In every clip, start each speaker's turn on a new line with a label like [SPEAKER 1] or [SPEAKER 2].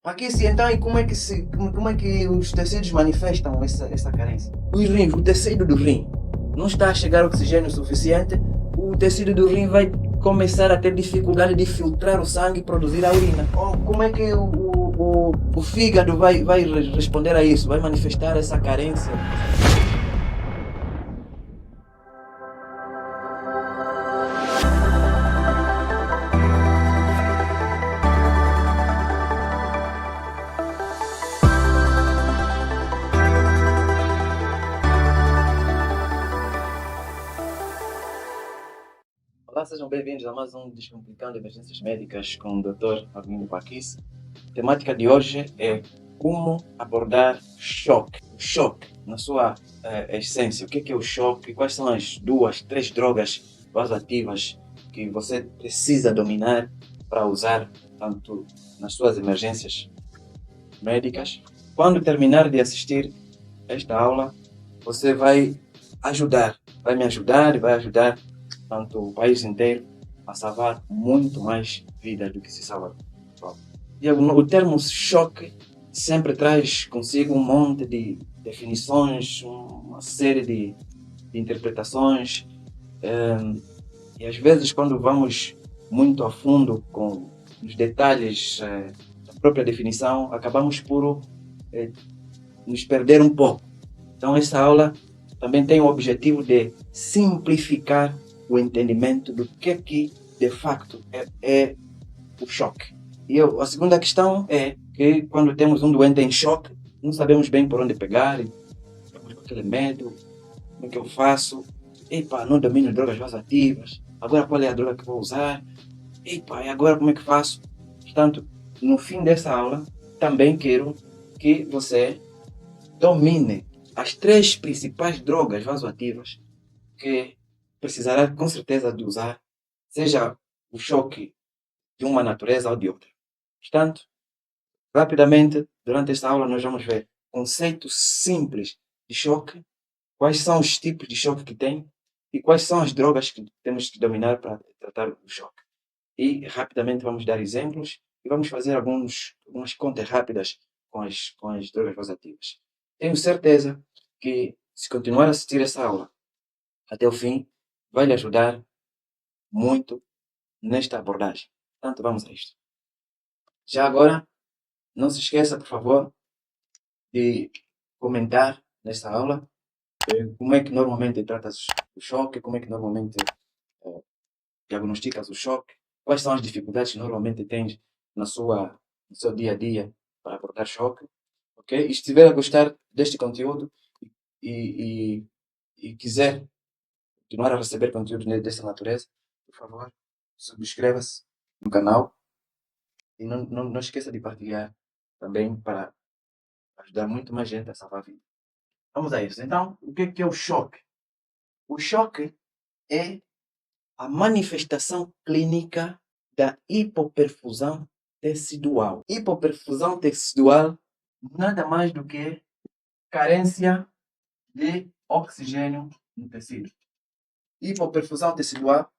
[SPEAKER 1] Aqui se então, e como é que os tecidos manifestam essa carência? Os rins, o tecido do rim não está a chegar oxigênio suficiente, o tecido do rim vai começar a ter dificuldade de filtrar o sangue e produzir a urina. Ou como é que o fígado vai responder a isso? Vai manifestar essa carência? Olá, sejam bem-vindos a mais um Descomplicando Emergências Médicas com o Dr. Armindo Paquis. A temática de hoje é como abordar choque. O choque, na sua essência. O que é o choque? Quais são as 2, 3 drogas vasoativas que você precisa dominar para usar tanto nas suas emergências médicas? Quando terminar de assistir esta aula, você vai me ajudar e vai ajudar tanto o país inteiro a salvar muito mais vidas do que se salva. E o termo choque sempre traz consigo um monte de definições, uma série de interpretações, e às vezes quando vamos muito a fundo com os detalhes da própria definição, acabamos por nos perder um pouco. Então essa aula também tem o objetivo de simplificar o entendimento do que de facto é o choque. E a segunda questão é que quando temos um doente em choque, não sabemos bem por onde pegar, estamos com aquele medo, como é que eu faço? Epa, não domino drogas vasoativas, agora qual é a droga que vou usar? Epa, e agora como é que faço? Portanto, no fim dessa aula, também quero que você domine as 3 principais drogas vasoativas que precisará com certeza de usar, seja o choque de uma natureza ou de outra. Portanto, rapidamente, durante esta aula nós vamos ver conceitos simples de choque, quais são os tipos de choque que tem e quais são as drogas que temos que dominar para tratar o choque. E rapidamente vamos dar exemplos e vamos fazer algumas contas rápidas com as drogas vasoativas. Tenho certeza que se continuar a assistir essa aula até o fim, vai lhe ajudar muito nesta abordagem. Portanto, vamos a isto. Já agora, não se esqueça, por favor, de comentar nesta aula como é que normalmente tratas o choque, como é que normalmente diagnosticas o choque, quais são as dificuldades que normalmente tens no seu dia a dia para abordar choque. Ok? E se estiver a gostar deste conteúdo e, e quiser continuar a receber conteúdos dessa natureza, por favor, subscreva-se no canal e não esqueça de partilhar também para ajudar muito mais gente a salvar a vida. Vamos a isso. Então, o que é o choque? O choque é a manifestação clínica da hipoperfusão tecidual. Hipoperfusão tecidual nada mais do que carência de oxigênio no tecido. Hipoperfusão tecidual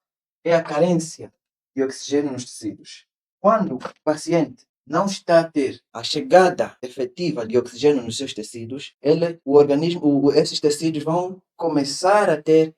[SPEAKER 1] é a carência de oxigênio nos tecidos. Quando o paciente não está a ter a chegada efetiva de oxigênio nos seus tecidos, esses tecidos vão começar a ter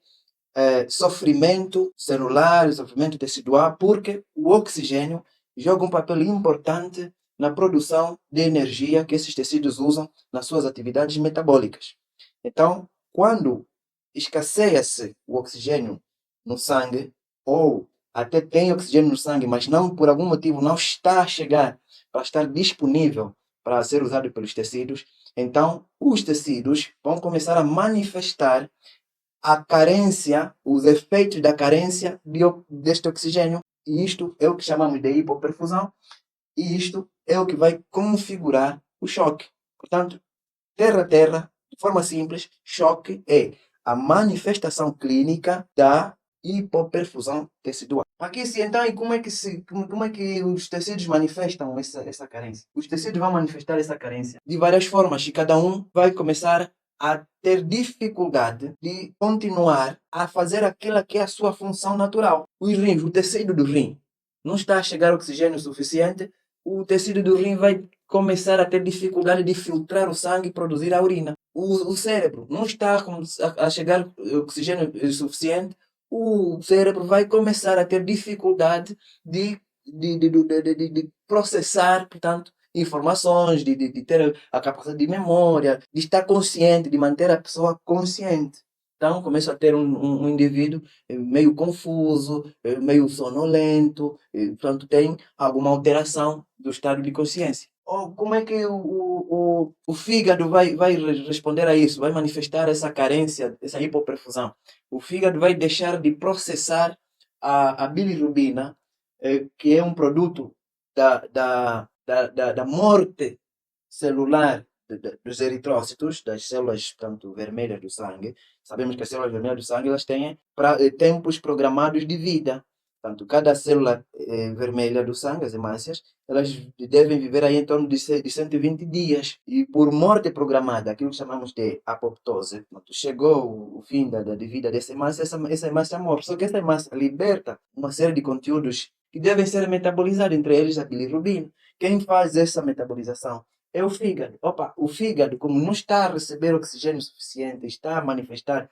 [SPEAKER 1] sofrimento celular, sofrimento tecidual, porque o oxigênio joga um papel importante na produção de energia que esses tecidos usam nas suas atividades metabólicas. Então, quando escasseia-se o oxigênio no sangue, ou até tem oxigênio no sangue, mas não, por algum motivo, não está a chegar para estar disponível para ser usado pelos tecidos, então os tecidos vão começar a manifestar a carência, os efeitos da carência deste oxigênio. E isto é o que chamamos de hipoperfusão, e isto é o que vai configurar o choque. Portanto, terra, de forma simples, choque é a manifestação clínica da hipoperfusão tecidual. Aqui se então, e como é que os tecidos manifestam essa carência? Os tecidos vão manifestar essa carência de várias formas e cada um vai começar a ter dificuldade de continuar a fazer aquela que é a sua função natural. Os rins, o tecido do rim, não está a chegar oxigênio suficiente, o tecido do rim vai começar a ter dificuldade de filtrar o sangue e produzir a urina. O cérebro não está a chegar oxigênio suficiente, o cérebro vai começar a ter dificuldade de processar, portanto, informações, de ter a capacidade de memória, de estar consciente, de manter a pessoa consciente. Então, começa a ter um indivíduo meio confuso, meio sonolento, portanto, tem alguma alteração do estado de consciência. Ou como é que o fígado vai responder a isso? Vai manifestar essa carência, essa hipoperfusão. O fígado vai deixar de processar a bilirrubina, que é um produto da morte celular dos eritrócitos, das células, portanto, vermelhas do sangue. Sabemos que as células vermelhas do sangue elas têm tempos programados de vida. Portanto, cada célula vermelha do sangue, as hemácias, elas devem viver aí em torno de 120 dias. E por morte programada, aquilo que chamamos de apoptose, portanto, chegou o fim de vida dessa hemácia, essa hemácia morre. Só que essa hemácia liberta uma série de conteúdos que devem ser metabolizados, entre eles a bilirrubina. Quem faz essa metabolização é o fígado. Opa, o fígado, como não está a receber oxigênio suficiente, está a manifestar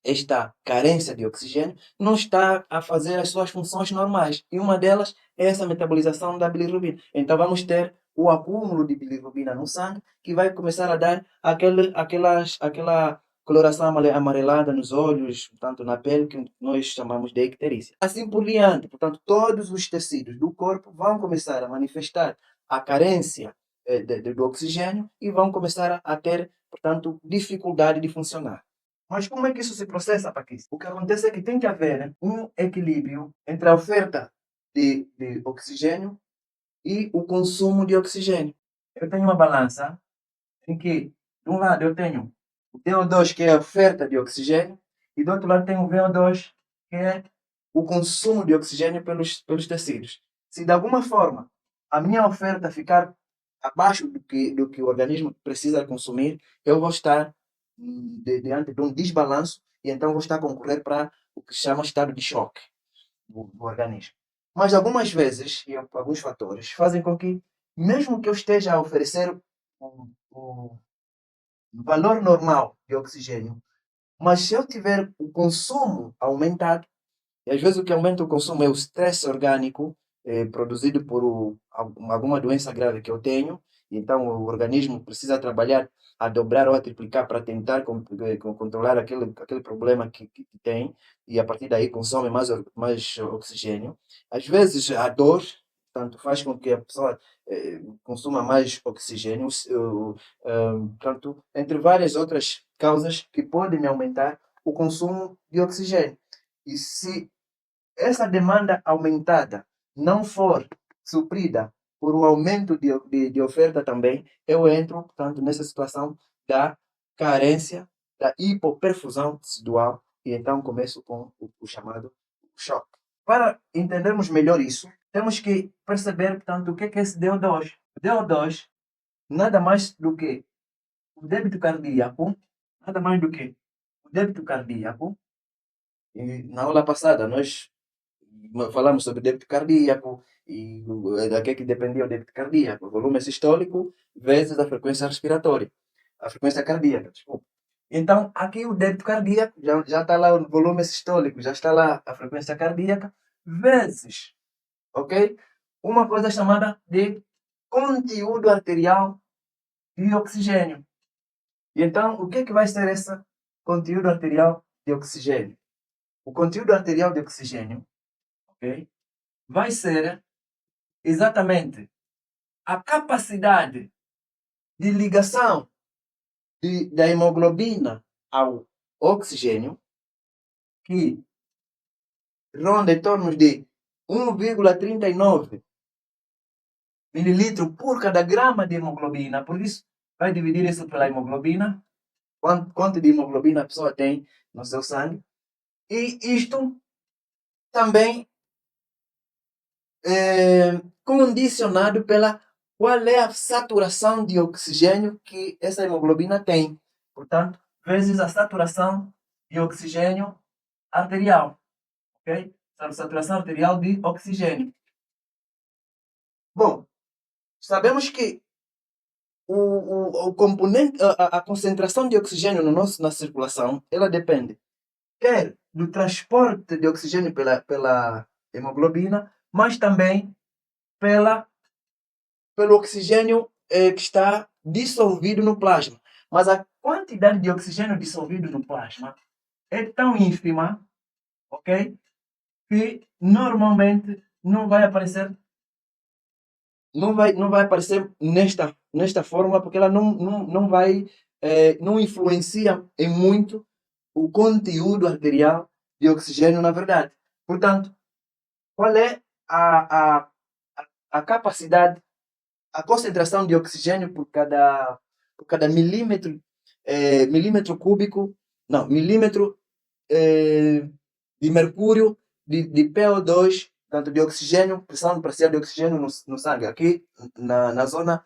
[SPEAKER 1] esta carência de oxigênio, não está a fazer as suas funções normais. E uma delas é essa metabolização da bilirrubina. Então vamos ter o acúmulo de bilirrubina no sangue, que vai começar a dar aquela coloração amarelada nos olhos, portanto na pele, que nós chamamos de icterícia. Assim por diante, portanto, todos os tecidos do corpo vão começar a manifestar a carência do oxigênio e vão começar a ter, portanto, dificuldade de funcionar. Mas como é que isso se processa, Paquis? O que acontece é que tem que haver um equilíbrio entre a oferta de oxigênio e o consumo de oxigênio. Eu tenho uma balança em que, de um lado, eu tenho o CO2, que é a oferta de oxigênio, e do outro lado tenho o VO2, que é o consumo de oxigênio pelos tecidos. Se de alguma forma a minha oferta ficar abaixo do que o organismo precisa consumir, eu vou estar diante de um desbalanço e então vou estar a concorrer para o que se chama estado de choque do organismo. Mas algumas vezes, e alguns fatores, fazem com que, mesmo que eu esteja a oferecer o valor normal de oxigênio, mas se eu tiver o consumo aumentado, e às vezes o que aumenta o consumo é o estresse orgânico produzido por alguma doença grave que eu tenho, e então o organismo precisa trabalhar a dobrar ou a triplicar para tentar controlar aquele problema que tem, e a partir daí consome mais oxigênio. Às vezes a dor, portanto, faz com que a pessoa consuma mais oxigênio, portanto, entre várias outras causas que podem aumentar o consumo de oxigênio. E se essa demanda aumentada não for suprida por um aumento de oferta também, eu entro, portanto, nessa situação da carência, da hipoperfusão tecidual, e então começo com o chamado choque. Para entendermos melhor isso, temos que perceber, portanto, o que é esse DO2. O DO2 nada mais do que o débito cardíaco, nada mais do que o débito cardíaco. E na aula passada nós falamos sobre débito cardíaco e da que dependia o débito cardíaco, o volume sistólico vezes a frequência respiratória, a frequência cardíaca, desculpa. Então, aqui o débito cardíaco, já está lá o volume sistólico, já está lá a frequência cardíaca, vezes, ok? Uma coisa chamada de conteúdo arterial de oxigênio. E então, o que vai ser esse conteúdo arterial de oxigênio? O conteúdo arterial de oxigênio, ok, vai ser exatamente a capacidade de ligação da hemoglobina ao oxigênio, que ronda em torno de 1,39 mililitros por cada grama de hemoglobina. Por isso, vai dividir isso pela hemoglobina, quanto de hemoglobina a pessoa tem no seu sangue. E isto também condicionado pela qual é a saturação de oxigênio que essa hemoglobina tem. Portanto, vezes a saturação de oxigênio arterial. Ok? A saturação arterial de oxigênio. Bom, Sabemos que o componente, a concentração de oxigênio no nosso, na circulação, ela depende quer do transporte de oxigênio pela hemoglobina, mas também pela, pelo oxigênio que está dissolvido no plasma. Mas a quantidade de oxigênio dissolvido no plasma é tão ínfima, ok? Que normalmente não vai aparecer nesta fórmula porque ela não vai, não influencia em muito o conteúdo arterial de oxigênio na verdade. Portanto, qual é a capacidade, a concentração de oxigênio por cada milímetro, milímetro cúbico, não, milímetro eh, de mercúrio, de PO2, tanto de oxigênio, pressão parcial de oxigênio no sangue, aqui na zona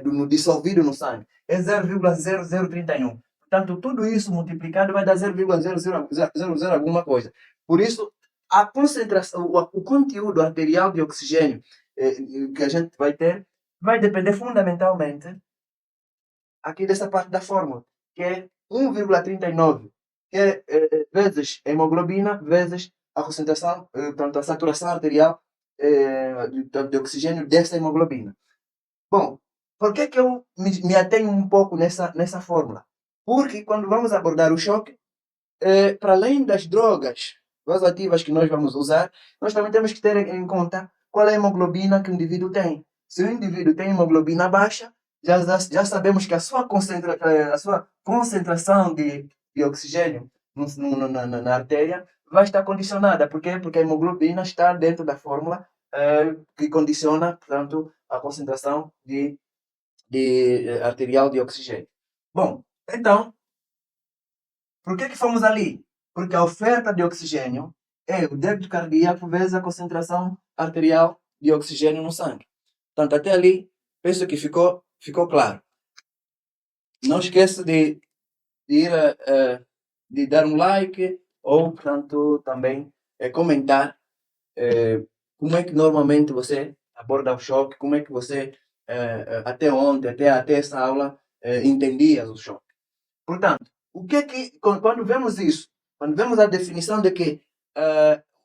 [SPEAKER 1] no dissolvido no sangue, é 0,0031. Portanto, tudo isso multiplicado vai dar 0,0000 alguma coisa. Por isso, a concentração, o conteúdo arterial de oxigênio que a gente vai ter vai depender fundamentalmente aqui dessa parte da fórmula, que é 1,39, que é vezes a hemoglobina, vezes a concentração, portanto, a saturação arterial de oxigênio dessa hemoglobina. Bom, por que eu me atenho um pouco nessa fórmula? Porque quando vamos abordar o choque, para além das drogas vasoativas que nós vamos usar, nós também temos que ter em conta qual é a hemoglobina que o indivíduo tem. Se o indivíduo tem hemoglobina baixa, já sabemos que a sua concentração de oxigênio na artéria vai estar condicionada. Por quê? Porque a hemoglobina está dentro da fórmula que condiciona, portanto, a concentração arterial de oxigênio. Bom, então, por que fomos ali? Porque a oferta de oxigênio é o débito cardíaco vezes a concentração arterial de oxigênio no sangue. Portanto, até ali, penso que ficou claro. Não esqueça de dar um like ou, portanto, também comentar como é que normalmente você aborda o choque, como é que você, até ontem, até essa aula, entendia o choque. Portanto, quando vemos isso, quando vemos a definição de que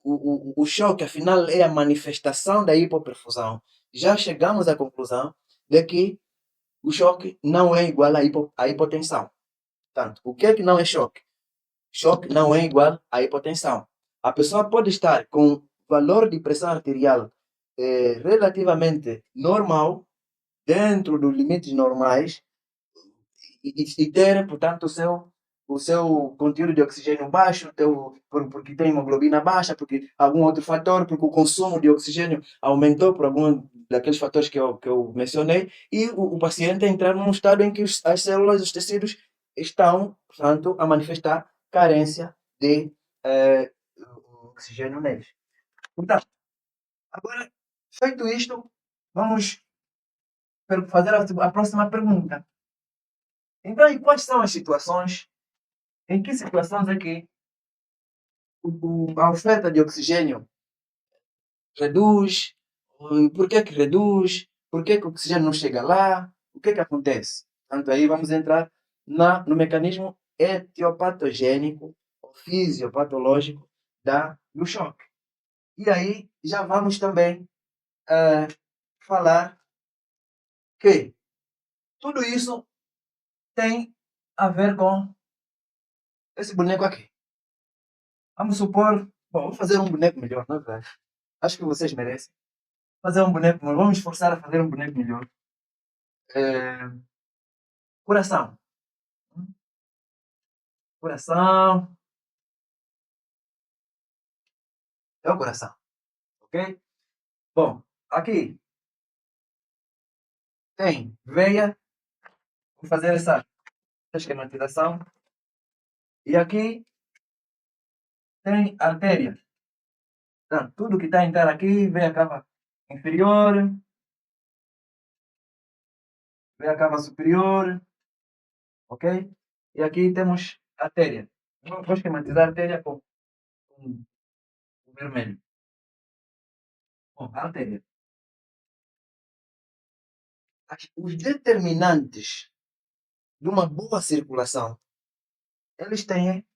[SPEAKER 1] o choque, afinal, é a manifestação da hipoperfusão, já chegamos à conclusão de que o choque não é igual à hipotensão. Portanto, o que é que não é choque? Choque não é igual à hipotensão. A pessoa pode estar com valor de pressão arterial relativamente normal, dentro dos limites normais, e ter, portanto, o seu conteúdo de oxigênio baixo, porque tem hemoglobina baixa, porque algum outro fator, porque o consumo de oxigênio aumentou por algum daqueles fatores que eu mencionei, e o paciente entrar num estado em que as células, os tecidos estão, portanto, a manifestar carência de oxigênio neles. Portanto, agora, feito isto, vamos fazer a próxima pergunta. Então, e quais são as situações, em que situações é que a oferta de oxigênio reduz? Por que reduz? Por que o oxigênio não chega lá? O que acontece? Portanto, aí vamos entrar no mecanismo etiopatogênico ou fisiopatológico do choque. E aí já vamos também falar que tudo isso tem a ver com esse boneco aqui. Vamos supor, bom, vou fazer um boneco melhor, não é verdade? Acho que vocês merecem. Fazer um boneco melhor. Vamos esforçar a fazer um boneco melhor. Coração. Coração. É o coração. Ok? Bom, aqui tem veia. Vou fazer essa esquematização. E aqui tem artéria. Então, tudo que está inteiro aqui, veia cava inferior, veia cava superior, ok? E aqui temos artéria. Vou esquematizar a artéria com o vermelho. Bom, a artéria. Os determinantes de uma boa circulação, eles têm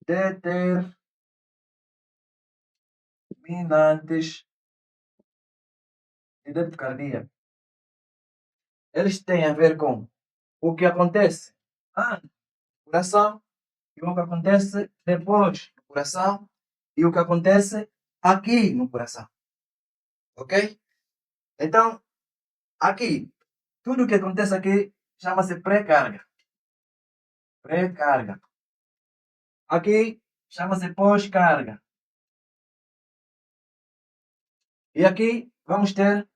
[SPEAKER 1] determinantes de débito cardíaco. Eles têm a ver com o que acontece antes do coração e o que acontece depois do coração e o que acontece aqui no coração. Ok? Então, aqui, tudo o que acontece aqui chama-se pré-carga. Pré-carga. Aqui chama-se pós-carga. E aqui vamos ter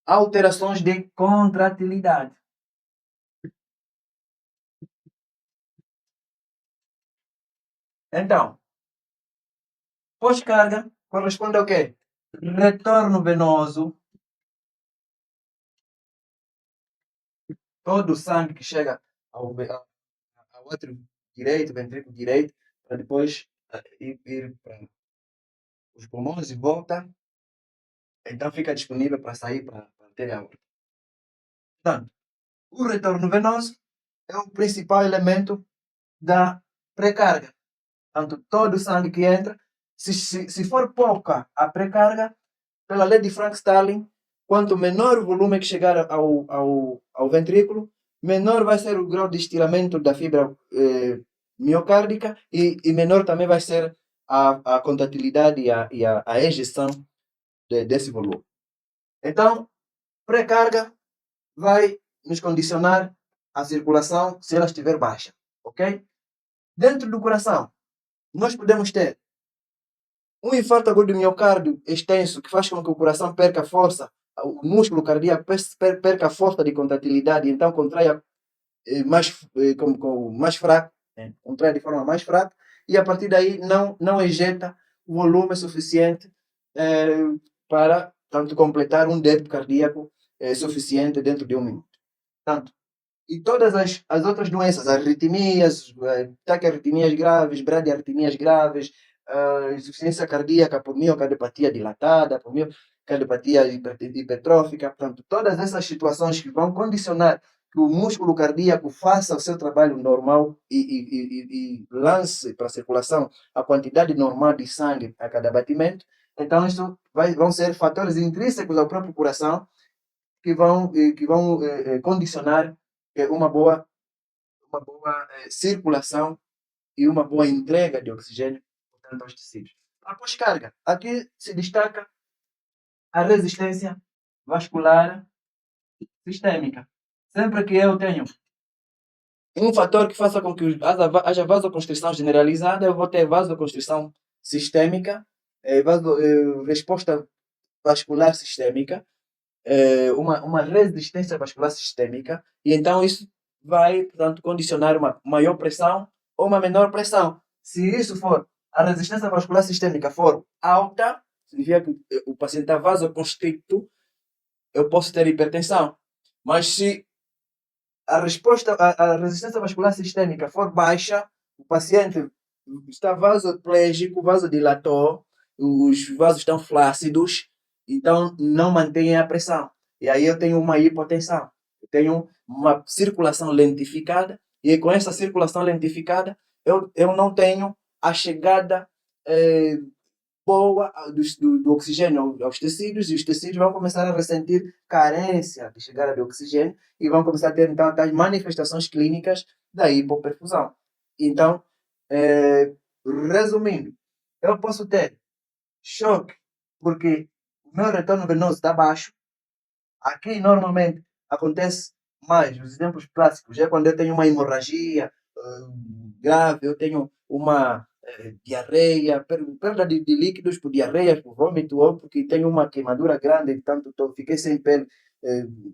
[SPEAKER 1] alterações de contratilidade. Então, pós-carga corresponde ao quê? Retorno venoso. Todo o sangue que chega ao outro direito, ventrículo direito, para depois ir para os pulmões e volta. Então fica disponível para sair para a artéria aorta. Portanto, o retorno venoso é o principal elemento da pré-carga. Portanto, todo o sangue que entra, se for pouca a pré-carga, pela lei de Frank-Starling, quanto menor o volume que chegar ao ventrículo, menor vai ser o grau de estiramento da fibra miocárdica e menor também vai ser a contratilidade e a ejeção desse volume. Então, pré-carga vai nos condicionar a circulação se ela estiver baixa, ok? Dentro do coração, nós podemos ter um infarto agudo do miocárdio extenso que faz com que o coração perca força, o músculo cardíaco perca a força de contratilidade, então contraia mais fraco, né? Contrai de forma mais fraca, e a partir daí não ejeta volume suficiente para tanto completar um débito cardíaco suficiente dentro de 1 minuto. Tanto, e todas as outras doenças, arritmias, taquiarritmias graves, bradiarritmias graves, insuficiência cardíaca por miocardiopatia dilatada, por miocardiopatia hipertrófica, portanto, todas essas situações que vão condicionar que o músculo cardíaco faça o seu trabalho normal e lance para a circulação a quantidade normal de sangue a cada batimento, então isso vão ser fatores intrínsecos ao próprio coração que vão condicionar uma boa circulação e uma boa entrega de oxigênio, portanto, aos tecidos. Após carga, aqui se destaca a resistência vascular sistêmica. Sempre que eu tenho um fator que faça com que haja vasoconstrição generalizada, eu vou ter vasoconstrição sistêmica, resposta vascular sistêmica, uma resistência vascular sistêmica, e então isso vai, portanto, condicionar uma maior pressão ou uma menor pressão. Se isso for, a resistência vascular sistêmica for alta, significa que o paciente está vasoconstricto, eu posso ter hipertensão. Mas se a resistência vascular sistêmica for baixa, o paciente está vasoplégico, vasodilator, os vasos estão flácidos, então não mantém a pressão. E aí eu tenho uma hipotensão. Eu tenho uma circulação lentificada, e com essa circulação lentificada, eu não tenho a chegada boa do oxigênio aos tecidos, e os tecidos vão começar a ressentir carência de chegada de oxigênio e vão começar a ter então as manifestações clínicas da hipoperfusão. Então, resumindo, eu posso ter choque porque o meu retorno venoso está baixo. Aqui normalmente acontece mais, os exemplos clássicos é quando eu tenho uma hemorragia grave, eu tenho uma diarreia, perda de líquidos por diarreia, por vômito, ou porque tenho uma queimadura grande, portanto fiquei sem pele,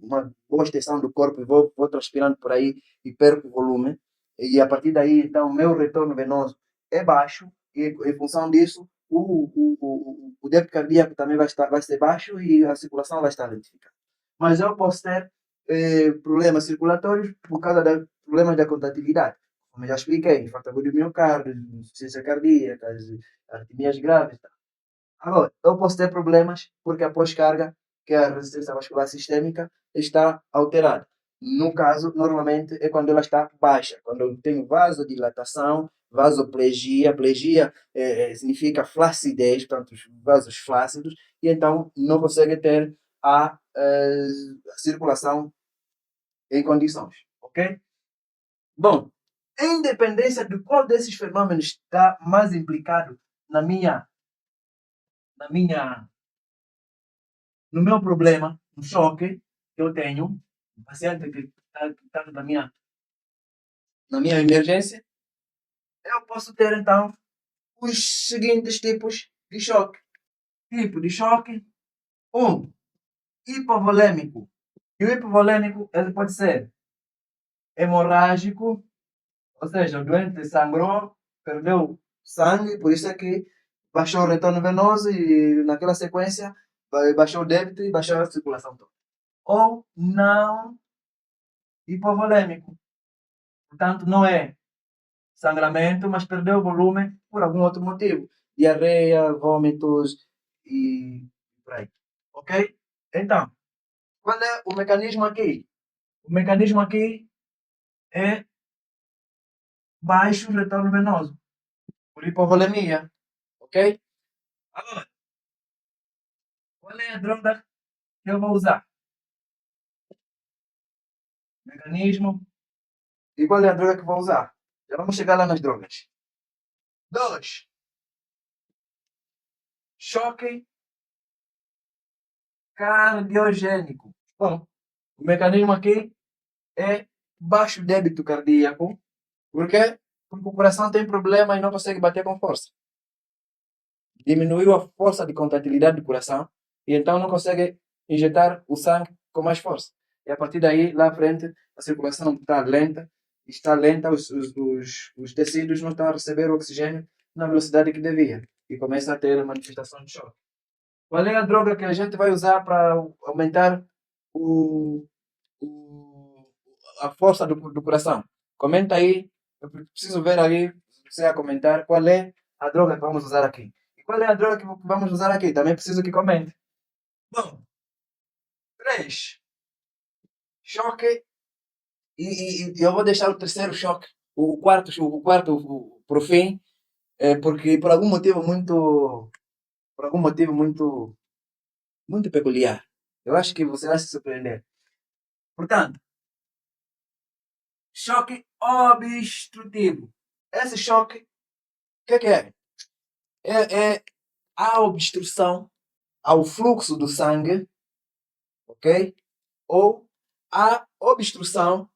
[SPEAKER 1] uma boa extensão do corpo e vou transpirando por aí e perco volume. E a partir daí, então, o meu retorno venoso é baixo e em função disso, o débito cardíaco também vai ser baixo e a circulação vai estar lentificada. Mas eu posso ter problemas circulatórios por causa de problemas da contratilidade. Como eu já expliquei, infarto agudo do miocárdio, insuficiência cardíaca, arritmias graves. Agora, eu posso ter problemas porque após carga que é a resistência vascular sistêmica, está alterada. No caso, normalmente é quando ela está baixa, quando eu tenho vasodilatação, vasoplegia. Plegia significa flacidez, portanto, os vasos flácidos, e então não consegue ter a circulação em condições, ok? Bom, em dependência de qual desses fenômenos está mais implicado na minha, na minha, no meu problema, no choque que eu tenho, o paciente que está na minha emergência, eu posso ter então os seguintes tipos de choque. Tipo de choque: um, hipovolêmico. E o hipovolêmico ele pode ser hemorrágico, ou seja, o doente sangrou, perdeu sangue, por isso é que baixou o retorno venoso e naquela sequência baixou o débito e baixou a circulação toda. Ou não hipovolêmico. Portanto, não é sangramento, mas perdeu o volume por algum outro motivo. Diarreia, vômitos e por aí. Ok? Então, qual é o mecanismo aqui? O mecanismo aqui é baixo retorno venoso, por hipovolemia. Ok? Agora, qual é a droga que eu vou usar? Mecanismo. E qual é a droga que eu vou usar? Já vamos chegar lá nas drogas. 2. Choque cardiogênico. Bom, o mecanismo aqui é baixo débito cardíaco. Por quê? Porque o coração tem problema e não consegue bater com força. Diminuiu a força de contratilidade do coração e então não consegue injetar o sangue com mais força. E a partir daí, lá à frente, a circulação está lenta, os tecidos não estão a receber o oxigênio na velocidade que devia e começa a ter manifestação de choque. Qual é a droga que a gente vai usar para aumentar o, o, a força do coração? Comenta aí, eu preciso ver aí, você a comentar qual é a droga que vamos usar aqui. E qual é a droga que vamos usar aqui? Também preciso que comente. Bom, 3. Choque. E eu vou deixar o terceiro choque, por fim, porque por algum motivo muito peculiar. Eu acho que você vai se surpreender. Portanto, choque obstrutivo. Esse choque, o que é? É a obstrução ao fluxo do sangue, ok? Ou a obstrução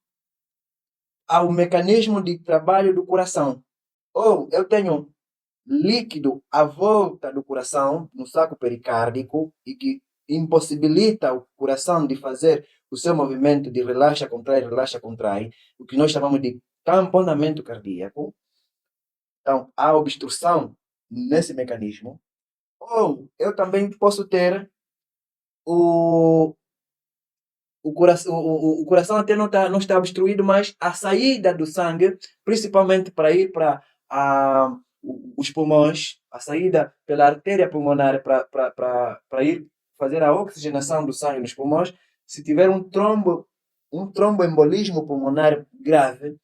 [SPEAKER 1] ao mecanismo de trabalho do coração. Ou eu tenho líquido à volta do coração, no saco pericárdico, e que impossibilita o coração de fazer o seu movimento de relaxa, contrai, o que nós chamamos de tamponamento cardíaco. Então, há obstrução nesse mecanismo. Ou eu também posso ter o, o coração até não está obstruído, mas a saída do sangue, principalmente para ir para os pulmões, a saída pela artéria pulmonar para ir fazer a oxigenação do sangue nos pulmões, se tiver um tromboembolismo pulmonar grave,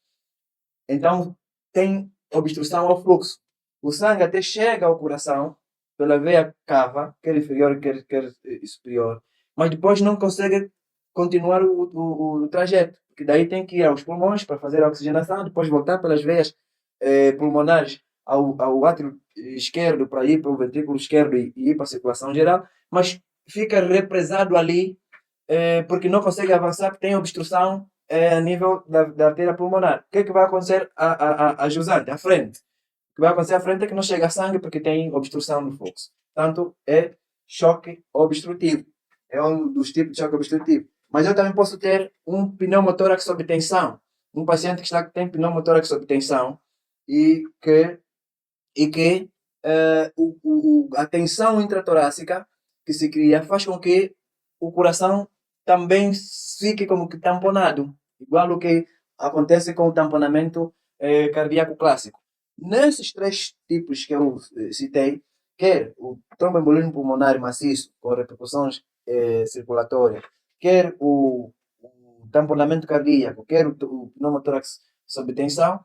[SPEAKER 1] então tem obstrução ao fluxo. O sangue até chega ao coração pela veia cava, quer inferior, quer superior, mas depois não consegue continuar o trajeto, porque daí tem que ir aos pulmões para fazer a oxigenação, depois voltar pelas veias pulmonares ao átrio esquerdo para ir para o ventrículo esquerdo e ir para a circulação geral, mas fica represado ali porque não consegue avançar, porque tem obstrução a nível da artéria pulmonar. O que é que vai acontecer a jusante, à frente? O que vai acontecer à frente é que não chega sangue porque tem obstrução no fluxo. Portanto, é choque obstrutivo. É um dos tipos de choque obstrutivo. Mas eu também posso ter um pneumotórax sob tensão. Um paciente que tem pneumotórax sob tensão e que a tensão intratorácica que se cria faz com que o coração também fique como que tamponado, igual o que acontece com o tamponamento cardíaco clássico. Nesses 3 tipos que eu citei, quer o tromboembolismo pulmonar maciço, com repercussões circulatória, quer o tamponamento cardíaco, quer o pneumotórax sob tensão,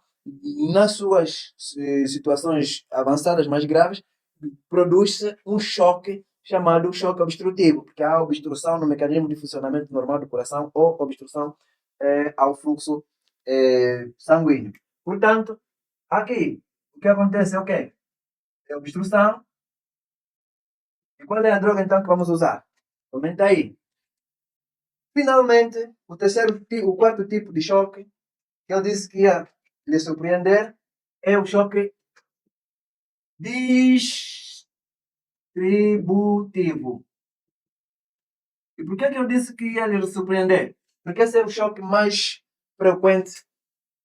[SPEAKER 1] nas suas situações avançadas mais graves, produz-se um choque chamado choque obstrutivo, porque há obstrução no mecanismo de funcionamento normal do coração ou obstrução ao fluxo sanguíneo. Portanto, aqui, o que acontece é o quê? É obstrução. E qual é a droga então que vamos usar? Comenta aí. Finalmente, o quarto tipo de choque que eu disse que ia lhe surpreender é o choque distributivo. E por que eu disse que ia lhe surpreender? Porque esse é o choque mais frequente,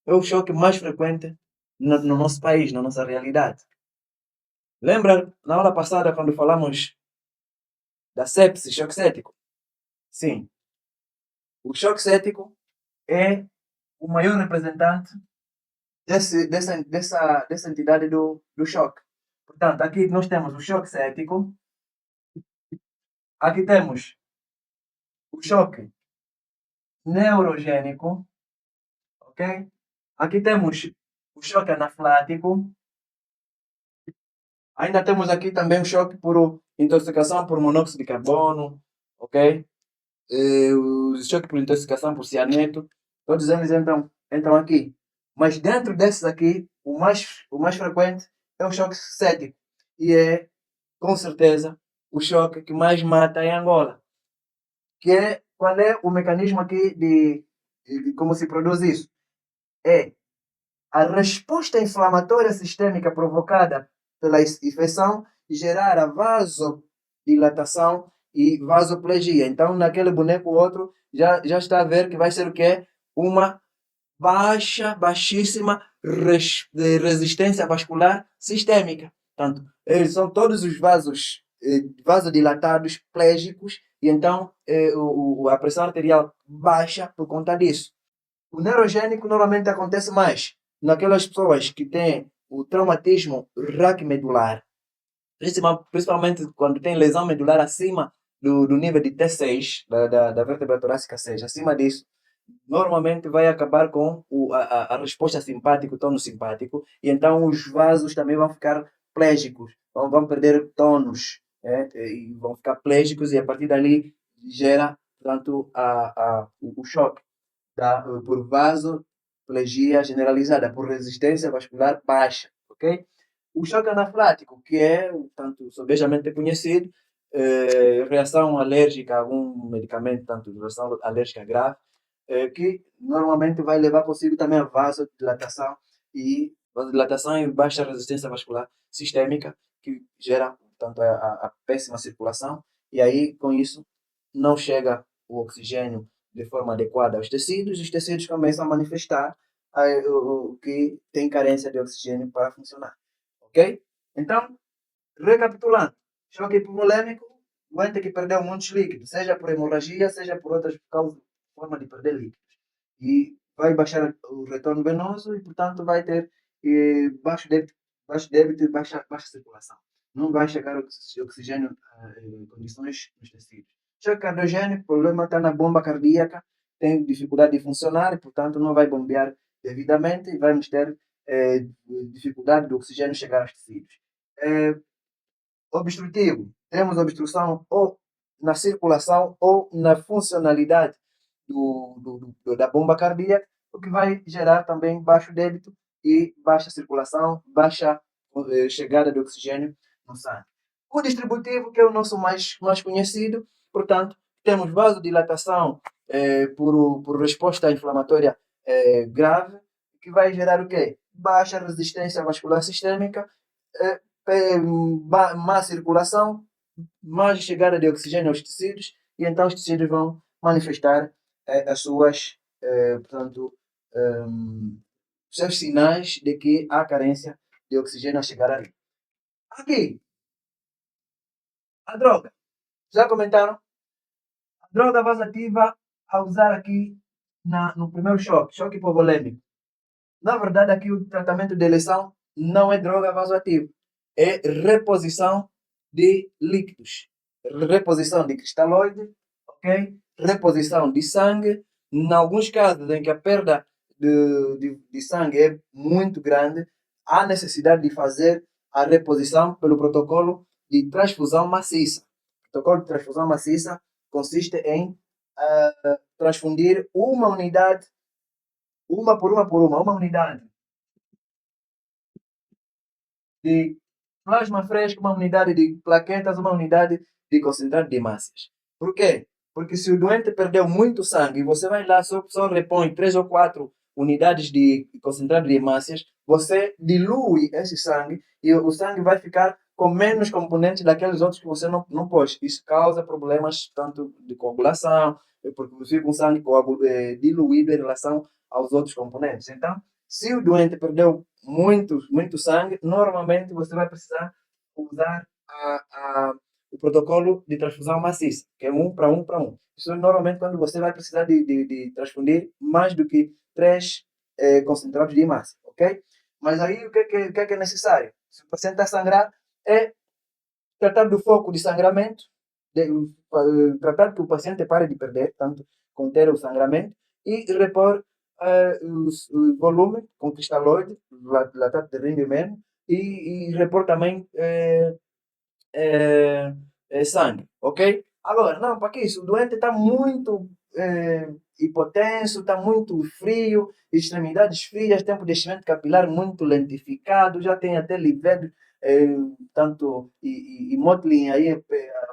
[SPEAKER 1] é o choque mais frequente no nosso país, na nossa realidade. Lembra na aula passada quando falamos da sepse, choque cético? Sim. O choque cético é o maior representante dessa entidade do choque. Portanto, aqui nós temos o choque cético, aqui temos o choque neurogênico, ok? Aqui temos o choque anaflático, ainda temos aqui também o choque por intoxicação por monóxido de carbono, ok? O choque por intoxicação por cianeto, todos eles entram aqui. Mas dentro desses aqui, o mais frequente é o choque cético. E é, com certeza, o choque que mais mata em Angola. Qual é o mecanismo aqui de como se produz isso? É a resposta inflamatória sistêmica provocada pela infecção gerar a vasodilatação e vasoplegia. Então, naquele boneco outro, já está a ver que vai ser o quê? Uma baixíssima resistência vascular sistêmica. Portanto, eles são todos os vasos vasodilatados, plégicos, e então a pressão arterial baixa por conta disso. O neurogênico normalmente acontece mais naquelas pessoas que têm o traumatismo raquimedular, principalmente quando tem lesão medular acima do nível de T6, da vértebra torácica 6, acima disso, normalmente vai acabar com a resposta simpática, o tônus simpático, e então os vasos também vão ficar plégicos, vão perder tônus, e vão ficar plégicos, e a partir dali gera, portanto, o choque por vasoplegia generalizada, por resistência vascular baixa, ok? O choque anaflático, que é, tanto sobejamente conhecido, reação alérgica a algum medicamento, tanto reação alérgica grave, que normalmente vai levar consigo também a vasodilatação e baixa resistência vascular sistêmica, que gera, portanto, a péssima circulação, e aí, com isso, não chega o oxigênio de forma adequada aos tecidos, e os tecidos começam a manifestar o que tem carência de oxigênio para funcionar. Ok? Então, recapitulando, choque hipolêmico, doente que perdeu muitos líquidos, seja por hemorragia, seja por outras causas, forma de perder líquidos. E vai baixar o retorno venoso e, portanto, vai ter baixo débito e baixa circulação. Não vai chegar oxigênio em condições nos tecidos. Choque cardiogênico, o problema está na bomba cardíaca, tem dificuldade de funcionar e, portanto, não vai bombear devidamente e vamos ter dificuldade do oxigênio chegar aos tecidos. Obstrutivo, temos obstrução ou na circulação ou na funcionalidade da bomba cardíaca, o que vai gerar também baixo débito e baixa circulação, baixa chegada de oxigênio no sangue. O distributivo, que é o nosso mais conhecido, portanto, temos vasodilatação por resposta inflamatória grave, que vai gerar o quê? Baixa resistência vascular sistêmica, má circulação, má chegada de oxigênio aos tecidos, e então os tecidos vão manifestar as suas, portanto, os seus sinais de que há carência de oxigênio a chegar ali. Aqui, a droga. Já comentaram? A droga vasoativa a usar aqui no primeiro choque hipovolêmico. Na verdade, aqui o tratamento de eleição não é droga vasoativa, é reposição de líquidos. reposição de cristalóide, ok? Reposição de sangue. Em alguns casos em que a perda de sangue é muito grande, há necessidade de fazer a reposição pelo protocolo de transfusão maciça. O protocolo de transfusão maciça consiste em transfundir uma unidade, uma unidade de plasma fresco, uma unidade de plaquetas, uma unidade de concentrado de hemácias. Por quê? Porque se o doente perdeu muito sangue e você vai lá só repõe 3 ou 4 unidades de concentrado de hemácias, você dilui esse sangue e o sangue vai ficar com menos componentes daqueles outros que você não pôs. Isso causa problemas tanto de coagulação, porque você fica com sangue diluído em relação aos outros componentes. Então, se o doente perdeu muito sangue, normalmente você vai precisar usar o protocolo de transfusão maciça, que é 1 para 1 para 1. Isso é normalmente quando você vai precisar de transfundir mais do que 3 concentrados de hemácia, ok? Mas aí o que é necessário? Se o paciente está a sangrar, é tratar do foco de sangramento, tratar que o paciente pare de perder, tanto conter o sangramento, e repor o volume com cristalóide, lactato de ringue mesmo, e repor também sangue, ok? Agora, não, para que isso? O doente está muito hipotenso, está muito frio, extremidades frias, tempo de enchimento capilar muito lentificado, já tem até livedo, tanto e mottling aí à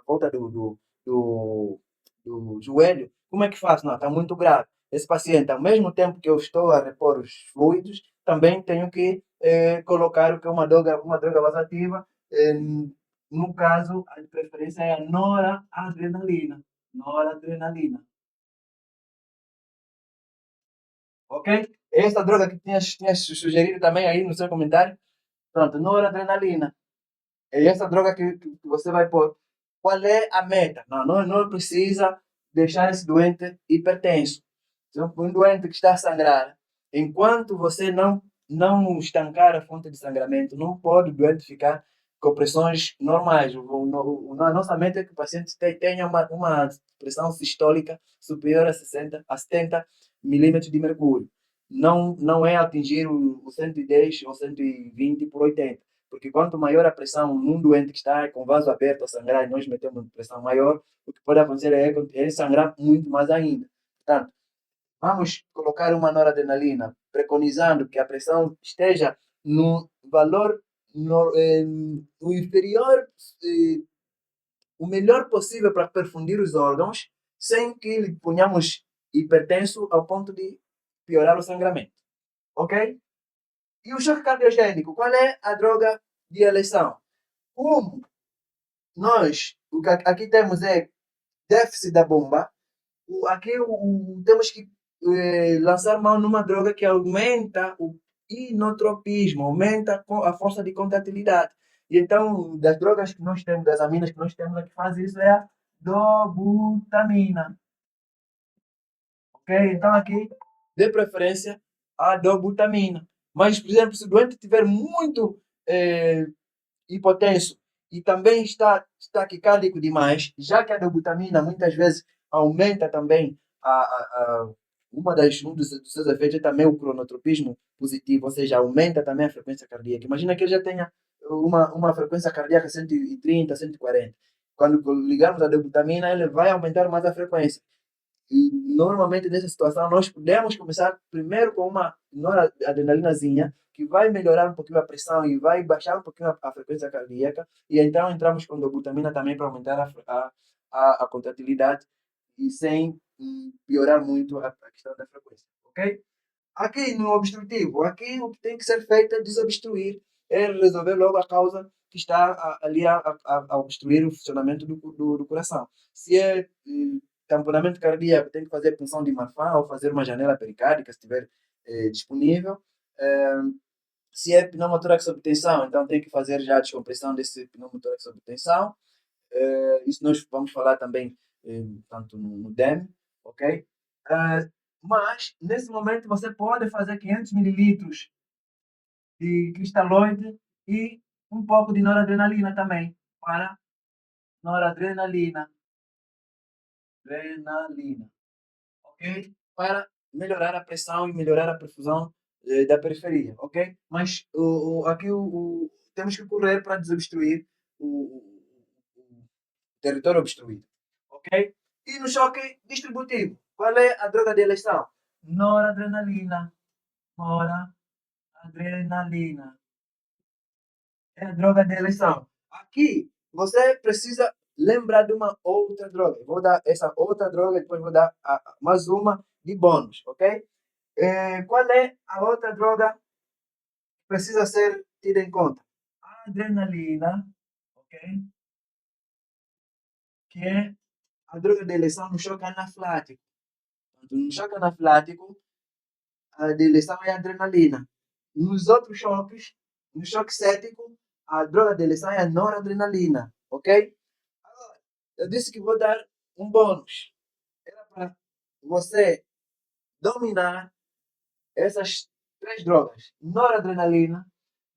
[SPEAKER 1] volta do, do joelho. Como é que faço? Não, está muito grave. Esse paciente, ao mesmo tempo que eu estou a repor os fluidos, também tenho que colocar o que é uma droga vasativa, no caso, a de preferência é a noradrenalina. Noradrenalina. Ok? Essa droga que tinhas sugerido também aí no seu comentário. Pronto, noradrenalina. É essa droga que você vai pôr. Qual é a meta? Não precisa deixar esse doente hipertenso. Um doente que está a sangrar, enquanto você não estancar a fonte de sangramento, não pode o doente ficar com pressões normais. A nossa meta é que o paciente tenha uma pressão sistólica superior a 60, a 70 milímetros de mercúrio. Não é atingir o 110 ou 120 por 80. Porque quanto maior a pressão num doente que está com vaso aberto a sangrar e nós metemos pressão maior, o que pode acontecer é ele sangrar muito mais ainda. Portanto, vamos colocar uma noradrenalina, preconizando que a pressão esteja no valor no inferior, o melhor possível para perfundir os órgãos, sem que lhe ponhamos hipertenso ao ponto de piorar o sangramento. Ok? E o choque cardiogênico, qual é a droga de eleição? Como o que aqui temos é déficit da bomba, aqui temos que lançar mão numa droga que aumenta o inotropismo, aumenta a força de contratilidade. E então, das drogas que nós temos, das aminas que nós temos, a que faz isso é a dobutamina. Ok? Então, aqui, de preferência, a dobutamina. Mas, por exemplo, se o doente estiver muito hipotenso e também está taquicárdico demais, já que a dobutamina muitas vezes aumenta também um dos seus efeitos é também o cronotropismo positivo, ou seja, aumenta também a frequência cardíaca. Imagina que ele já tenha uma frequência cardíaca 130, 140. Quando ligarmos a dobutamina, ele vai aumentar mais a frequência. E normalmente nessa situação nós podemos começar primeiro com uma noradrenalinazinha que vai melhorar um pouquinho a pressão e vai baixar um pouquinho a frequência cardíaca e então entramos com dobutamina também para aumentar a contratilidade e sem piorar muito a questão da frequência, ok? Aqui no obstrutivo, aqui o que tem que ser feito é desobstruir, é resolver logo a causa que está ali a obstruir o funcionamento do coração. Se é tamponamento cardíaco, tem que fazer punção de Marfan ou fazer uma janela pericárdica, se estiver disponível. Se é pneumotórax obtensão, então tem que fazer já a descompressão desse pneumotórax obtensão. Isso nós vamos falar também tanto no DEM, ok? Mas, nesse momento, você pode fazer 500 mililitros de cristalóide e um pouco de noradrenalina também, para noradrenalina, adrenalina, ok? Para melhorar a pressão e melhorar a perfusão da periferia, ok? Mas aqui temos que correr para desobstruir o território obstruído, ok? E no choque distributivo, qual é a droga de eleição? Noradrenalina, noradrenalina. É a droga de eleição. Aqui, você precisa lembrar de uma outra droga. Vou dar essa outra droga e depois vou dar mais uma de bônus, ok? Qual é a outra droga que precisa ser tida em conta? A adrenalina, ok? Que é a droga de eleição no choque anaflático. No choque anaflático, a de eleição é a adrenalina. Nos outros choques, no choque cético, a droga de eleição é a noradrenalina, ok? Eu disse que vou dar um bônus. Era para você dominar essas três drogas: noradrenalina,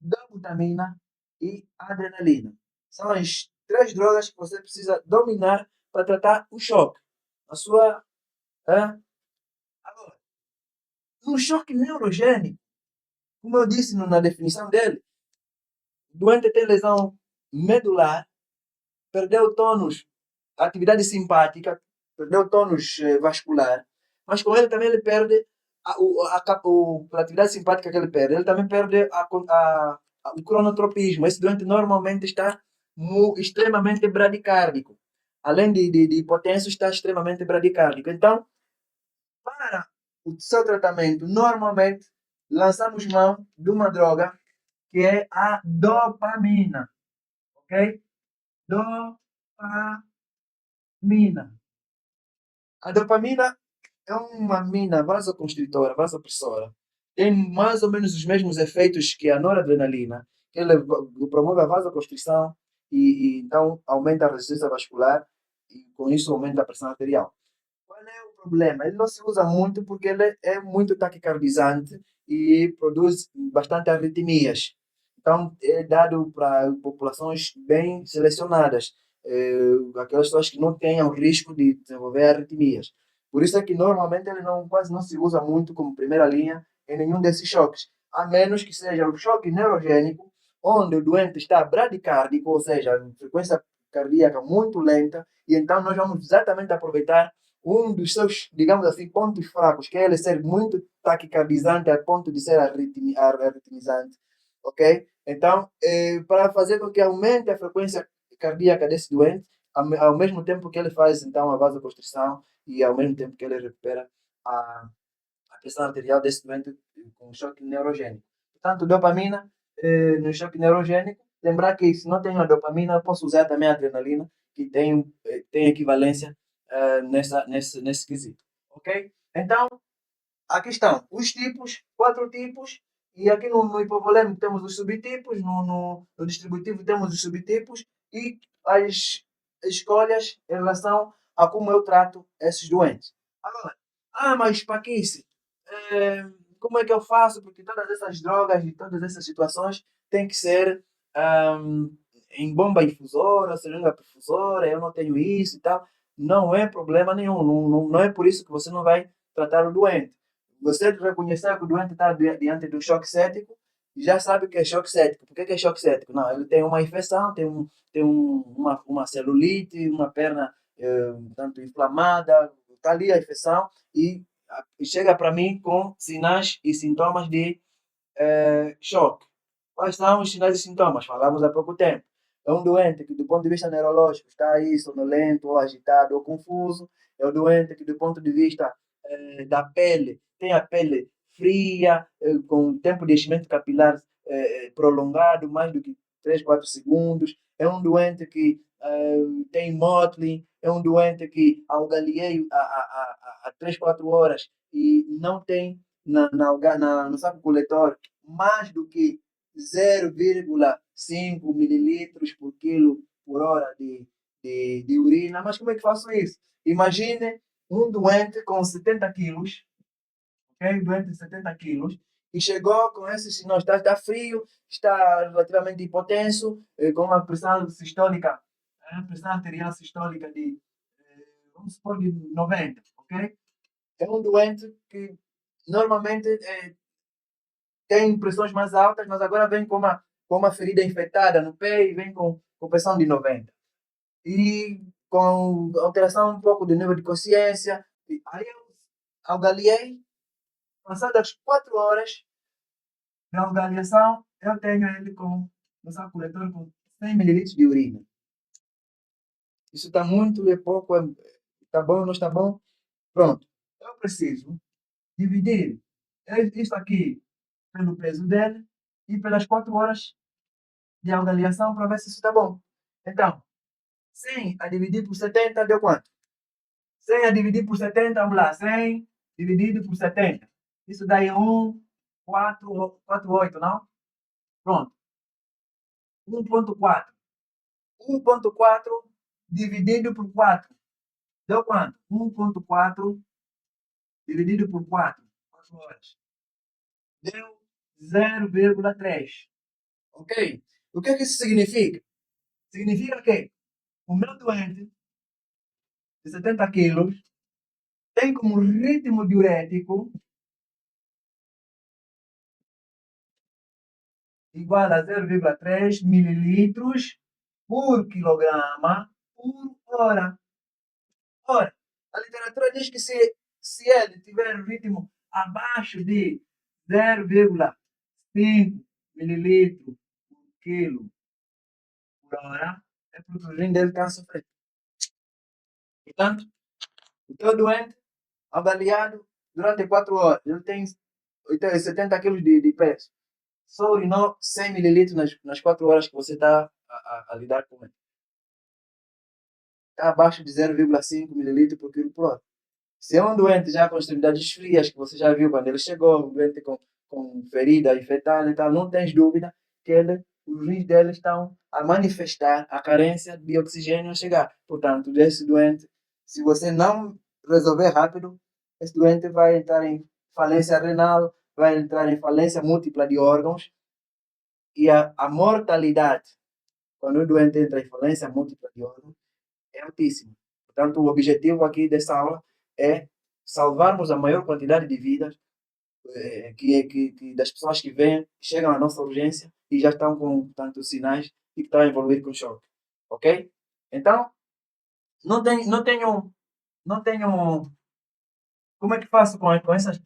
[SPEAKER 1] dobutamina e adrenalina. São as três drogas que você precisa dominar para tratar o choque. A sua. Hã? Agora, no choque neurogênico, como eu disse na definição dele, o doente tem lesão medular, perdeu tônus, atividade simpática, perdeu tônus vascular, mas com ele também ele perde a atividade simpática que ele perde, ele também perde o cronotropismo. Esse doente normalmente está extremamente bradicárdico. Além de hipotenso, está extremamente bradicárdico. Então, para o seu tratamento, normalmente lançamos mão de uma droga que é a dopamina, ok? Dopamina. A dopamina é uma amina vasoconstritora, vasopressora. Tem mais ou menos os mesmos efeitos que a noradrenalina, que ele promove a vasoconstrição e então aumenta a resistência vascular e com isso aumenta a pressão arterial. Qual é o problema? Ele não se usa muito porque ele é muito taquicardizante e produz bastante arritmias. Então, é dado para populações bem selecionadas, aquelas pessoas que não tenham risco de desenvolver arritmias. Por isso é que normalmente ele não, quase não se usa muito como primeira linha em nenhum desses choques, a menos que seja um choque neurogênico, onde o doente está bradicárdico, ou seja, frequência cardíaca muito lenta, e então nós vamos exatamente aproveitar um dos seus, digamos assim, pontos fracos, que é ele ser muito taquicardizante a ponto de ser arritmizante, ok? Então, para fazer com que aumente a frequência cardíaca desse doente, ao mesmo tempo que ele faz, então, a vasoconstrição e ao mesmo tempo que ele recupera a, a pressão arterial desse doente com choque neurogênico. Portanto, dopamina no choque neurogênico, lembrar que se não tenho a dopamina, eu posso usar também a adrenalina, que tem equivalência nesse quesito. Ok? Então, aqui estão os tipos, quatro tipos, e aqui no hipovolêmico temos os subtipos, no distributivo temos os subtipos e as escolhas em relação a como eu trato esses doentes. Agora, mas Paquice, como é que eu faço? Porque todas essas drogas e todas essas situações têm que ser ahm, em bomba infusora, seringa perfusora, eu não tenho isso e tal. Não é problema nenhum, não é por isso que você não vai tratar o doente. Você reconhecer que o doente está diante do choque cético, já sabe que é choque cético. Por que é choque cético? Não, ele tem uma infecção, uma celulite, uma perna tanto inflamada, está ali a infecção e chega para mim com sinais e sintomas de choque. Quais são os sinais e sintomas? Falamos há pouco tempo. É um doente que, do ponto de vista neurológico, está aí sonolento, ou agitado, ou confuso. É um doente que, do ponto de vista da pele, tem a pele fria, com tempo de enchimento capilar prolongado, mais do que 3 4 segundos. É um doente que tem mottling. É um doente que, ao galieio há 3 4 horas e não tem no saco coletor mais do que 0,5 mililitros por quilo por hora de urina. Mas como é que faço isso? Imagine um doente com 70 quilos, ok? Doente de 70 quilos, e chegou com esses sinais, está frio, está relativamente hipotenso, com uma pressão sistólica a pressão arterial sistólica de, vamos supor, de 90, ok? É um doente que normalmente tem pressões mais altas, mas agora vem com uma ferida infectada no pé e vem com pressão de 90. E com alteração um pouco do nível de consciência. E aí eu avaliei, passadas 4 horas da avaliação, eu tenho ele com no saco coletor com 100 mililitros de urina. Isso está muito, é pouco, está bom, não está bom? Pronto. Eu preciso dividir isto aqui pelo peso dele e pelas 4 horas de avaliação para ver se isso está bom. Então, 100 a dividir por 70 deu quanto? 100 a dividir por 70, vamos lá, 100 dividido por 70. Isso dá 1,48, não? Pronto. 1,4. 1,4 dividido por 4. Deu quanto? 1,4 dividido por 4. 4 horas. Deu 0,3. Ok? O que é que isso significa? Significa que o meu doente de 70 quilos tem como ritmo diurético igual a 0,3 mililitros por quilograma por hora. Ora, a literatura diz que se ele tiver um ritmo abaixo de 0,5 mililitros por quilo por hora, é porque o rim dele está a sofrer. Portanto, o teu doente, avaliado durante 4 horas, ele tem 70 quilos de peso. Só urinou 100 mililitros nas 4 horas que você está a lidar com ele. Está abaixo de 0,5 mililitros por quilo por hora. Se é um doente já com extremidades frias, que você já viu quando ele chegou, um doente com ferida infectada e tal, não tens dúvida que os rins dele estão a manifestar a carência de oxigênio a chegar. Portanto, desse doente, se você não resolver rápido, esse doente vai entrar em falência renal, vai entrar em falência múltipla de órgãos e a mortalidade, quando o doente entra em falência múltipla de órgãos, é altíssima. Portanto, o objetivo aqui dessa aula é salvarmos a maior quantidade de vidas que das pessoas que vêm, chegam à nossa urgência e já estão com tantos sinais e que estão a evoluir com choque. Ok? Então, não tenho, como é que faço com essas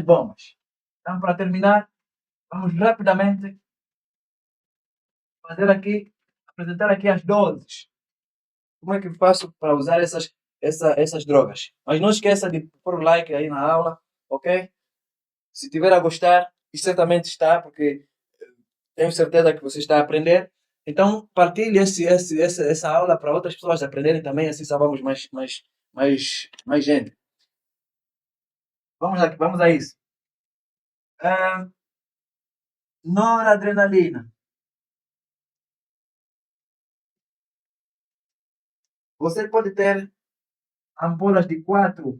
[SPEAKER 1] bombas? Então, para terminar, vamos rapidamente apresentar aqui as doses. Como é que eu faço para usar essas drogas? Mas não esqueça de pôr o like aí na aula, ok? Se tiver a gostar, e certamente está, porque tenho certeza que você está a aprender. Então, partilhe essa aula para outras pessoas aprenderem também, assim salvamos mais gente. Vamos a isso. Noradrenalina. Você pode ter ampolas de 4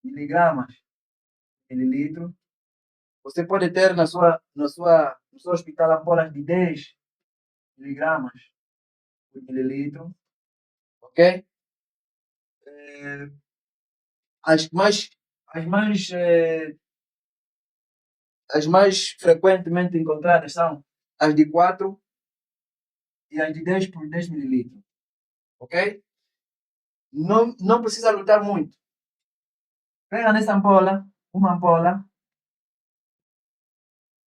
[SPEAKER 1] miligramas por mililitro. Você pode ter no seu hospital ampolas de 10 miligramas por mililitro. Ok? As mais, as mais, as mais frequentemente encontradas são as de 4 e as de 10 por 10 mililitros. Ok? Não precisa lutar muito. Pega nessa ampola, uma ampola,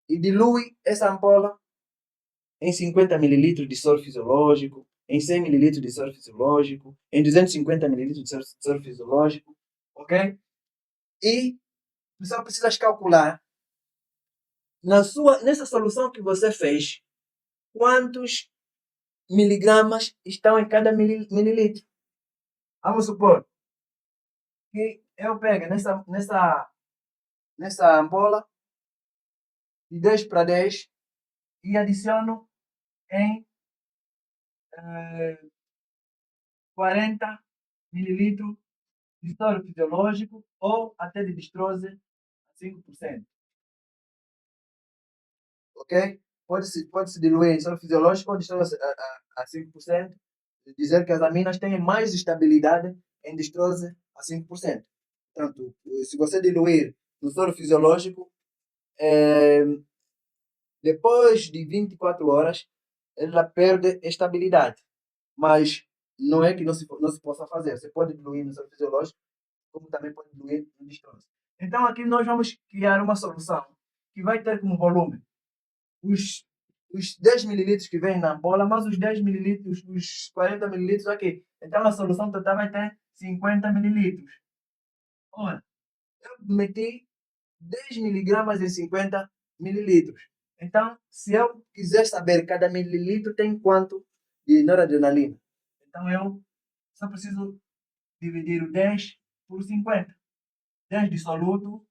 [SPEAKER 1] e dilui essa ampola em 50 mililitros de soro fisiológico, em 100 mililitros de soro fisiológico, em 250 mililitros de soro fisiológico. Ok? E só precisas calcular nessa solução que você fez, quantos miligramas estão em cada mililitro. Vamos supor que eu pego nessa ampola de 10 para 10 e adiciono em 40 mililitros de soro fisiológico ou até de destrose a 5%. Ok? Pode-se diluir em soro fisiológico ou destrose a 5%. dizer que as aminas têm mais estabilidade em destrose a 5%. Portanto, se você diluir no soro fisiológico, eh, depois de 24 horas, ela perde estabilidade. Mas não é que não se possa fazer. Você pode diluir no soro fisiológico, como também pode diluir no destrose. Então, aqui nós vamos criar uma solução que vai ter como volume os, os 10 mililitros que vem na ampola, mais os 10 mililitros, os 40 mililitros aqui. Então, a solução total vai ter 50 mililitros. Ora, eu meti 10 miligramas em 50 mililitros. Então, se eu quiser saber cada mililitro tem quanto de noradrenalina, então eu só preciso dividir o 10 por 50. 10 de soluto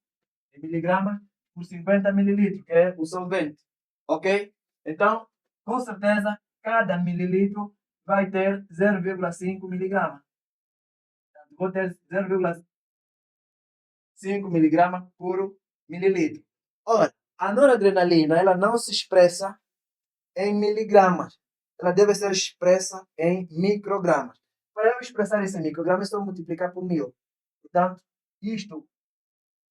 [SPEAKER 1] em miligramas por 50 mililitros, que é o solvente. Ok? Então, com certeza, cada mililitro vai ter 0,5 miligramas. Vou ter 0,5 miligramas por mililitro. Ora, a noradrenalina ela não se expressa em miligramas. Ela deve ser expressa em microgramas. Para eu expressar isso em microgramas, eu vou multiplicar por 1000. Portanto, isto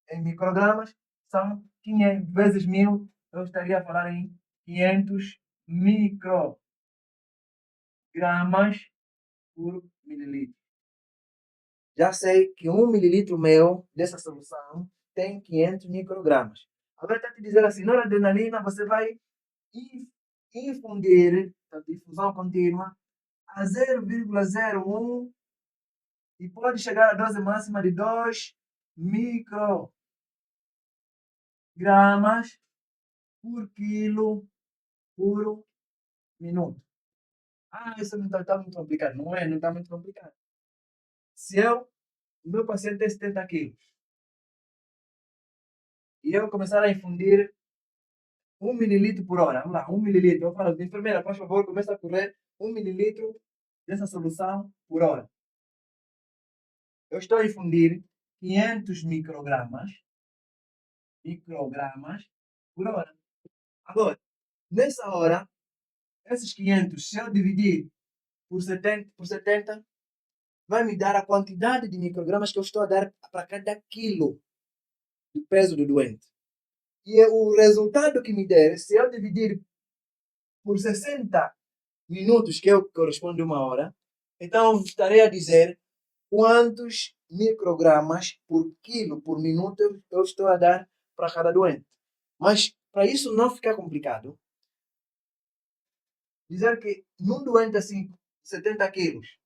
[SPEAKER 1] em microgramas são 500 vezes 1000. Eu estaria a falar em 500 microgramas por mililitro. Já sei que 1 mililitro meu dessa solução tem 500 microgramas. Agora está te dizer assim, noradrenalina você vai infundir, portanto, infusão contínua, a 0,01 e pode chegar a dose máxima de 2 microgramas por quilo por minuto. Ah, isso não está muito complicado. Não é, não está muito complicado. Se eu, o meu paciente tem 70 quilos, e eu começar a infundir 1 mililitro por hora, vamos lá, 1 mililitro, eu falo, enfermeira, por favor, começa a correr 1 mililitro dessa solução por hora. Eu estou a infundir 500 microgramas por hora. Agora, nessa hora, esses 500, se eu dividir por 70, vai me dar a quantidade de microgramas que eu estou a dar para cada quilo do peso do doente. E o resultado que me der, se eu dividir por 60 minutos, que é o que corresponde a 1 hora, então estarei a dizer quantos microgramas por quilo por minuto eu estou a dar para cada doente. Mas para isso não ficar complicado, dizer que num doente assim, 70 quilos,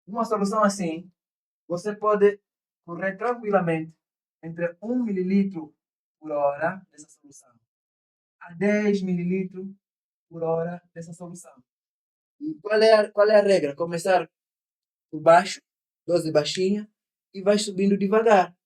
[SPEAKER 1] uma solução assim, você pode correr tranquilamente entre 1 mililitro por hora dessa solução a 10 mililitros por hora dessa solução. E qual é a regra? Começar por baixo, dose baixinha, e vai subindo devagar.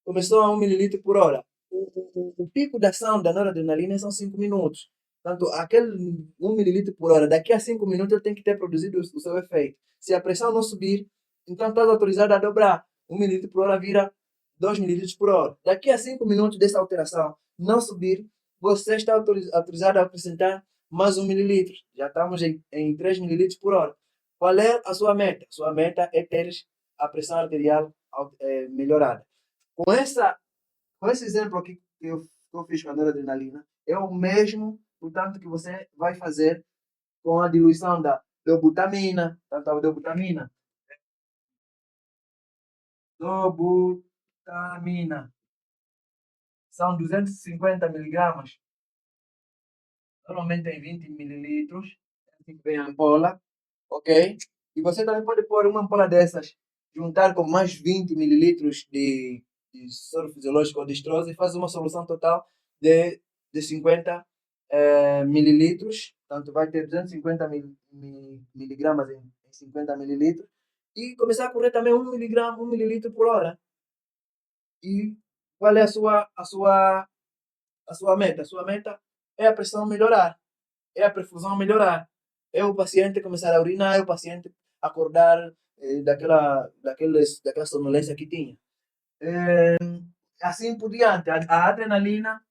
[SPEAKER 1] Começou a 1 mililitro por hora. O pico da ação da noradrenalina são 5 minutos. Portanto, aquele 1 mililitro por hora, daqui a 5 minutos ele tem que ter produzido o seu efeito. Se a pressão não subir, então está autorizado a dobrar. 1 mililitro por hora vira 2 mililitros por hora. Daqui a 5 minutos dessa alteração não subir, você está autorizado a acrescentar mais 1 mililitro. Já estamos em 3 mililitros por hora. Qual é a sua meta? Sua meta é ter a pressão arterial melhorada. Com, essa, com esse exemplo aqui que eu fiz com a noradrenalina, é o mesmo, portanto, que você vai fazer com a diluição da dobutamina, tanto a dobutamina, são 250 miligramas, normalmente tem 20 mililitros, assim que vem a ampola, ok? E você também pode pôr uma ampola dessas, juntar com mais 20 mililitros de soro fisiológico ou destrose e faz uma solução total de 50 mililitros. Portanto, vai ter 250 miligramas em 50 mililitros. E começar a correr também 1 miligrama, 1 mililitro por hora. E qual é a sua meta? A sua meta é a pressão melhorar, é a perfusão melhorar, é o paciente começar a urinar, é o paciente acordar daquela sonolência que tinha. Assim por diante. A adrenalina,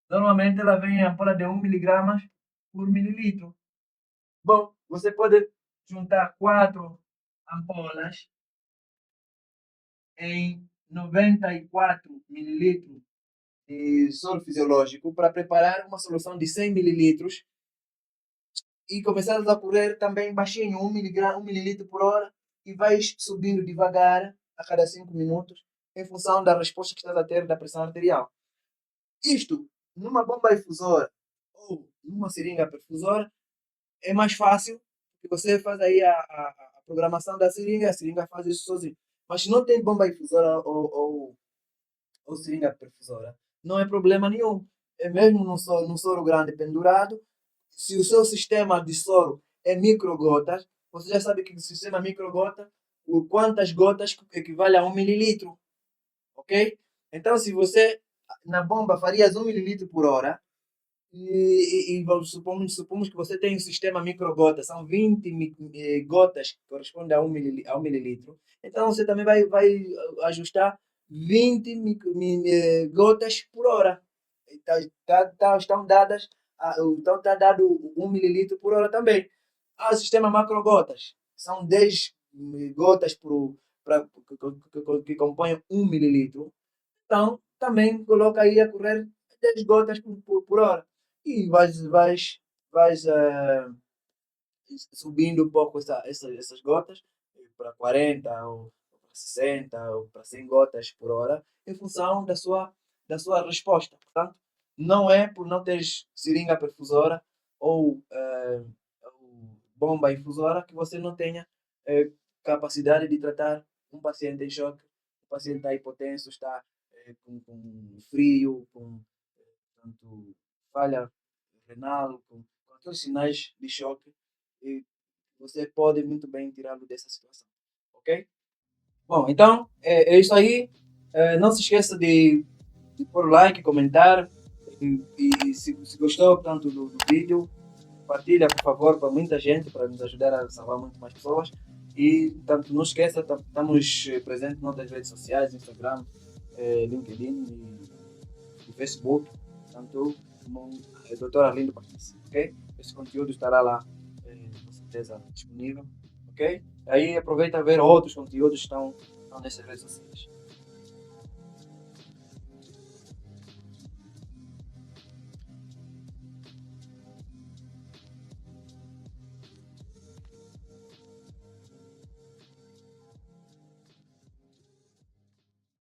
[SPEAKER 1] normalmente ela vem em ampola de 1 miligramas por mililitro. Bom, você pode juntar 4 ampolas em 94 mililitros de soro fisiológico para preparar uma solução de 100 mililitros e começar a correr também baixinho, 1 mililitro por hora, e vais subindo devagar a cada 5 minutos, em função da resposta que estás a ter da pressão arterial. Isto, numa bomba infusora ou numa seringa perfusora, é mais fácil, porque você faz aí a programação da seringa, a seringa faz isso sozinho. Mas se não tem bomba infusora ou seringa perfusora, não é problema nenhum. É mesmo num soro grande pendurado, se o seu sistema de soro é microgotas, você já sabe que o sistema microgota, quantas gotas equivale a 1 mililitro, ok? Então, se você na bomba farias 1 mililitro por hora, supomos que você tem um sistema microgota, são 20 gotas que correspondem a 1 mililitro. Então você também vai ajustar 20 gotas por hora. Estão dadas, então está dado 1 mililitro por hora também. O sistema macrogotas, são 10 gotas que compõem 1 mililitro. Então também coloca aí a correr 10 gotas por hora e vais subindo um pouco essas gotas para 40 ou para 60 ou para 100 gotas por hora em função da sua resposta. Portanto, não é por não teres seringa perfusora ou bomba infusora que você não tenha capacidade de tratar um paciente em choque. O paciente está hipotenso, está com frio, com portanto, falha renal, com aqueles sinais de choque, e você pode muito bem tirá-lo dessa situação. Ok? Bom, então é isso aí. Não se esqueça de pôr like, comentar. E se gostou tanto do vídeo, partilha, por favor, para muita gente, para nos ajudar a salvar muito mais pessoas. E tanto não esqueça, estamos presentes em outras redes sociais, Instagram, LinkedIn e Facebook, tanto como Dr. Arlindo Patrícia, ok? Esse conteúdo estará lá, com certeza, disponível, ok? Aí aproveita a ver outros conteúdos que estão nessas redes sociais.